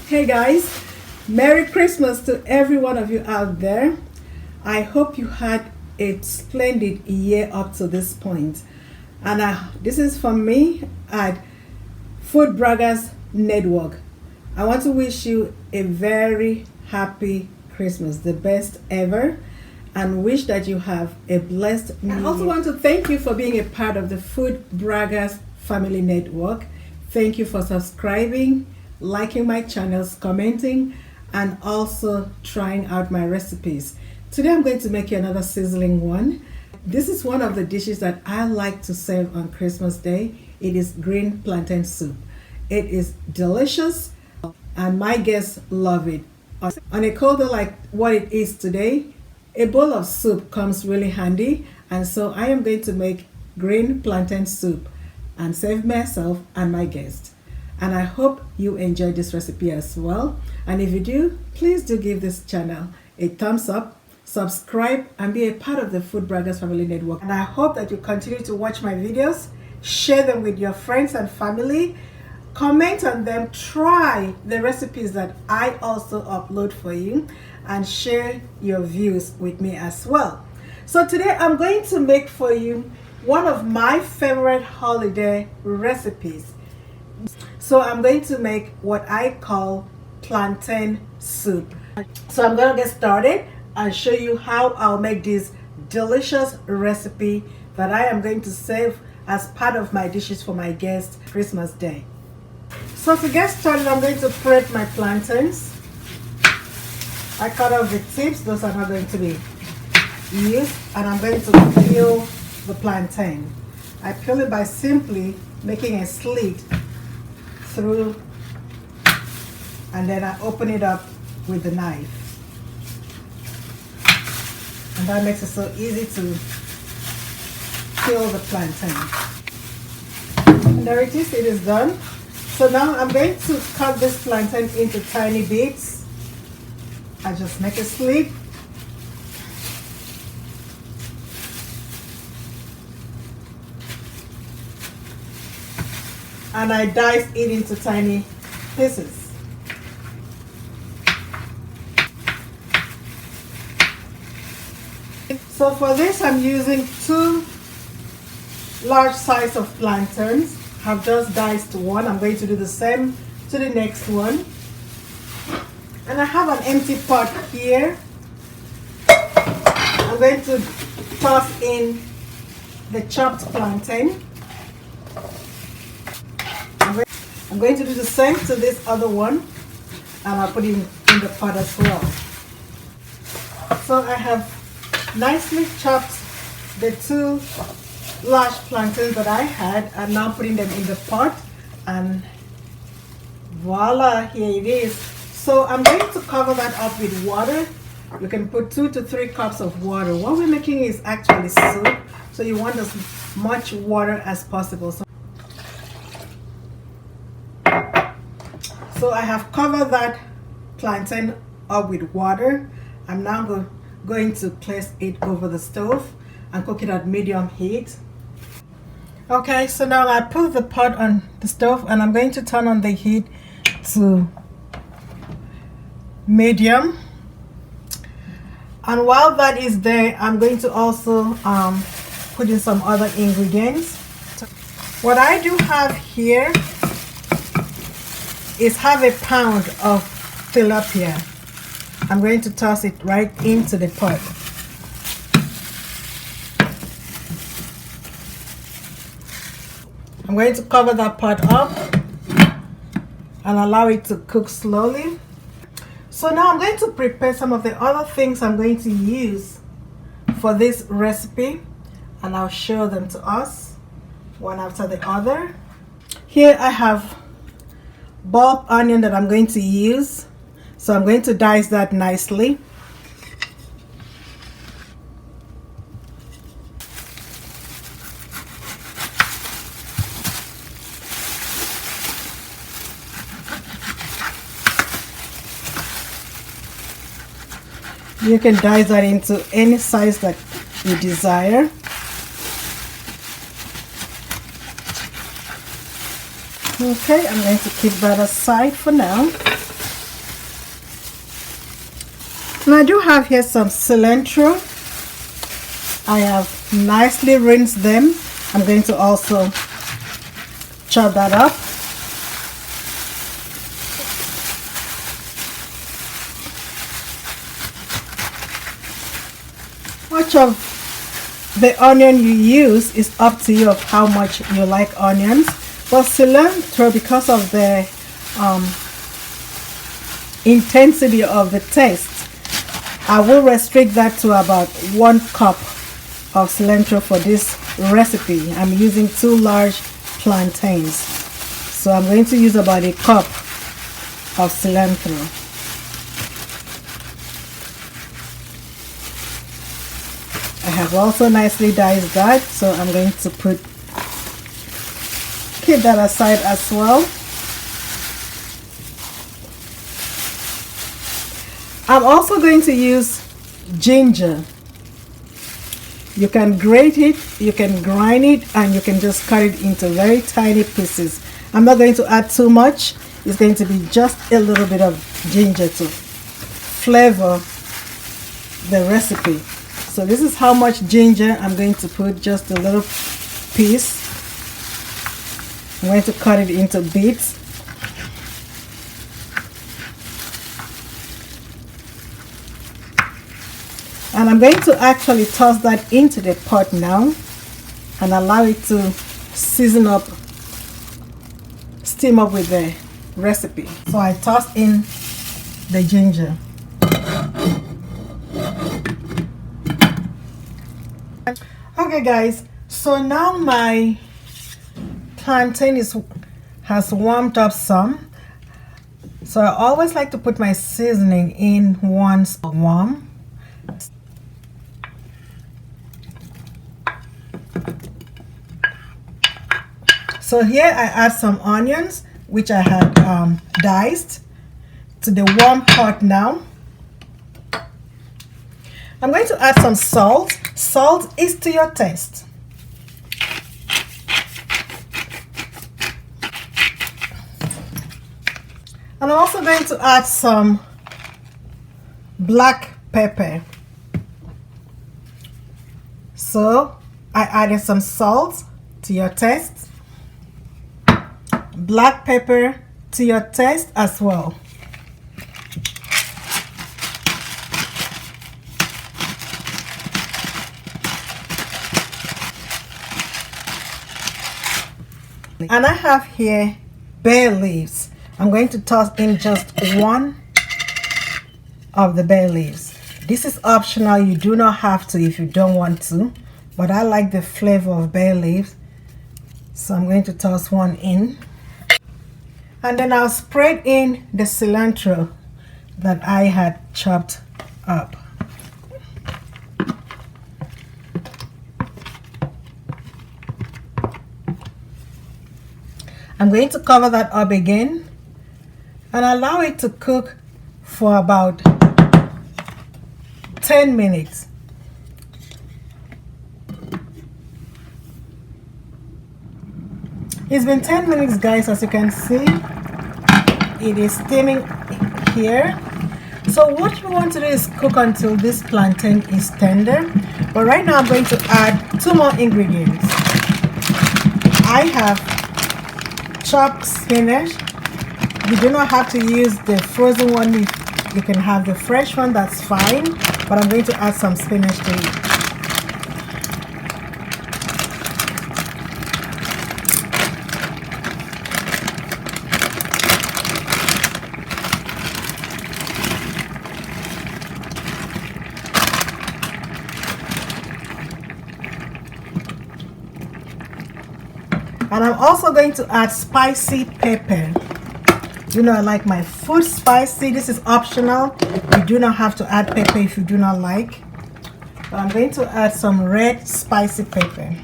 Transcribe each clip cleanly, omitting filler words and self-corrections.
Hey guys, Merry Christmas to every one of you out there. I hope you had a splendid year up to this point. And this is from me at Food Braggers Network. I want to wish you a very happy Christmas, the best ever, and wish that you have a blessed New Year. I also want to thank you for being a part of the Food Braggers Family Network. Thank you for subscribing, liking my channels, commenting, and also trying out my recipes. Today I'm going to make you another sizzling one. This is one of the dishes that I like to serve on Christmas Day. It is green plantain soup. It is delicious and my guests love it. On a cold day like what it is today, a bowl of soup comes really handy, and so I am going to make green plantain soup and serve myself and my guests. And I hope you enjoy this recipe as well. And if you do, please do give this channel a thumbs up, subscribe, and be a part of the Food Braggers Family Network. And I hope that you continue to watch my videos, share them with your friends and family, comment on them, try the recipes that I also upload for you, and share your views with me as well. So today I'm going to make for you one of my favorite holiday recipes. So I'm going to make what I call plantain soup. So I'm going to get started and show you how I'll make this delicious recipe that I am going to serve as part of my dishes for my guests Christmas Day. So to get started, I'm going to prep my plantains. I cut off the tips, those are not going to be used, and I'm going to peel the plantain. I peel it by simply making a slit through, and then I open it up with the knife, and that makes it so easy to peel the plantain. And there it is done. So now I'm going to cut this plantain into tiny bits. I just make a slit, and I dice it into tiny pieces. So for this I'm using 2 large size of plantains. I've just diced one. I'm going to do the same to the next one. And I have an empty pot here. I'm going to toss in the chopped plantain. I'm going to do the same to this other one, and I'll put it in the pot as well. So I have nicely chopped the 2 large plantains that I had, and now putting them in the pot, and voila, here it is. So I'm going to cover that up with water. You can put 2 to 3 cups of water. What we're making is actually soup, so you want as much water as possible. So I have covered that plantain up with water. I'm now going to place it over the stove and cook it at medium heat. Okay, so now I put the pot on the stove, and I'm going to turn on the heat to medium. And while that is there, I'm going to also put in some other ingredients. What I do have here is half a pound of tilapia. I'm going to toss it right into the pot. I'm going to cover that pot up and allow it to cook slowly. So now I'm going to prepare some of the other things I'm going to use for this recipe, and I'll show them to us one after the other. Here I have bulb onion that I'm going to use, so I'm going to dice that nicely. You can dice that into any size that you desire. Okay, I'm going to keep that aside for now. And I do have here some cilantro. I have nicely rinsed them. I'm going to also chop that up. Much of the onion you use is up to you of how much you like onions, but cilantro, because of the intensity of the taste, I will restrict that to about 1 cup of cilantro for this recipe. I'm using 2 large plantains, so I'm going to use about 1 cup of cilantro. I have also nicely diced that, so I'm going to keep that aside as well. I'm also going to use ginger. You can grate it, you can grind it, and you can just cut it into very tiny pieces. I'm not going to add too much. It's going to be just a little bit of ginger to flavor the recipe. So this is how much ginger I'm going to put, just a little piece. I'm going to cut it into bits. And I'm going to actually toss that into the pot now and allow it to season up, steam up with the recipe. So I toss in the ginger. Okay guys, so now my plantain has warmed up some. So I always like to put my seasoning in once warm. So here I add some onions, which I had diced, to the warm pot now. I'm going to add some salt. Salt is to your taste. And I'm also going to add some black pepper. So I added some salt to your taste, black pepper to your taste as well. And I have here bay leaves. I'm going to toss in just 1 of the bay leaves. This is optional. You do not have to if you don't want to, but I like the flavor of bay leaves, so I'm going to toss 1 in. And then I'll spread in the cilantro that I had chopped up. I'm going to cover that up again and allow it to cook for about 10 minutes. It's been 10 minutes guys, as you can see it is steaming here. So what you want to do is cook until this plantain is tender, but right now I'm going to add 2 more ingredients. I have chopped spinach. You do not have to use the frozen one. You can have the fresh one, that's fine, but I'm going to add some spinach to it. And I'm also going to add spicy pepper. You know, I like my food spicy. This is optional. You do not have to add pepper if you do not like. But I'm going to add some red spicy pepper.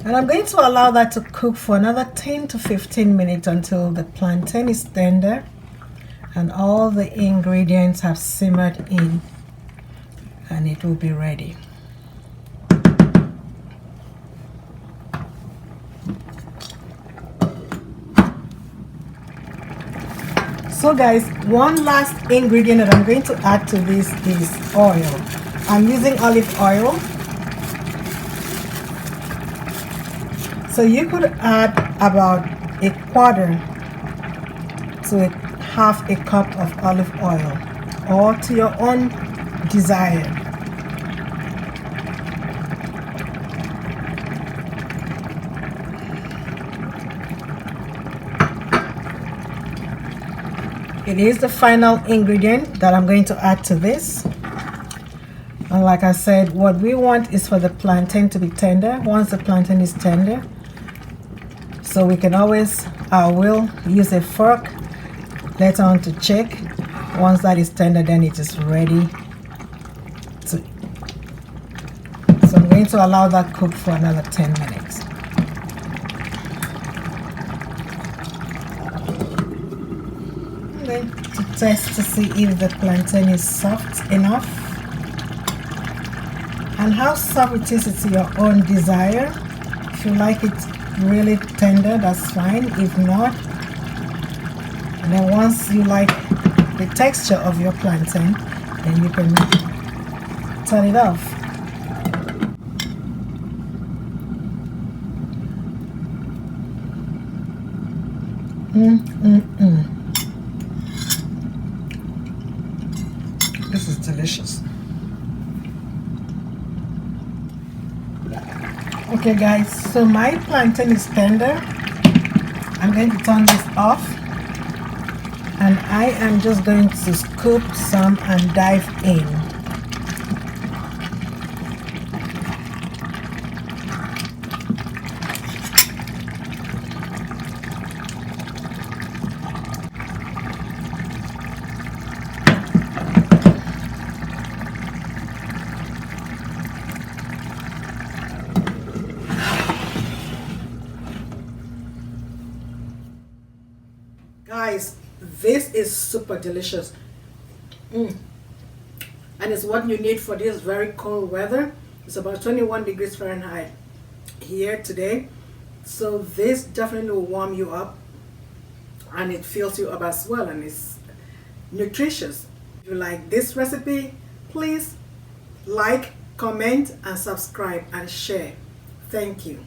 And I'm going to allow that to cook for another 10 to 15 minutes until the plantain is tender and all the ingredients have simmered in, and it will be ready. So guys, one last ingredient that I'm going to add to this is oil. I'm using olive oil. So you could add about a quarter to half a cup of olive oil, or to your own desire. It is the final ingredient that I'm going to add to this. And like I said, what we want is for the plantain to be tender. Once the plantain is tender, so we can always, I will use a fork later on to check. Once that is tender, then it is ready to. So I'm going to allow that cook for another 10 minutes. I'm going to test to see if the plantain is soft enough. And how soft it is to your own desire. If you like it really tender, that's fine. If not, and then once you like the texture of your plantain, then you can turn it off. This is delicious. Okay guys, so my plantain is tender. I'm going to turn this off, and I am just going to scoop some and dive in. Guys, this is super delicious. And it's what you need for this very cold weather. It's about 21 degrees Fahrenheit here today. So this definitely will warm you up, and it fills you up as well, and it's nutritious. If you like this recipe, please like, comment, and subscribe and share. Thank you.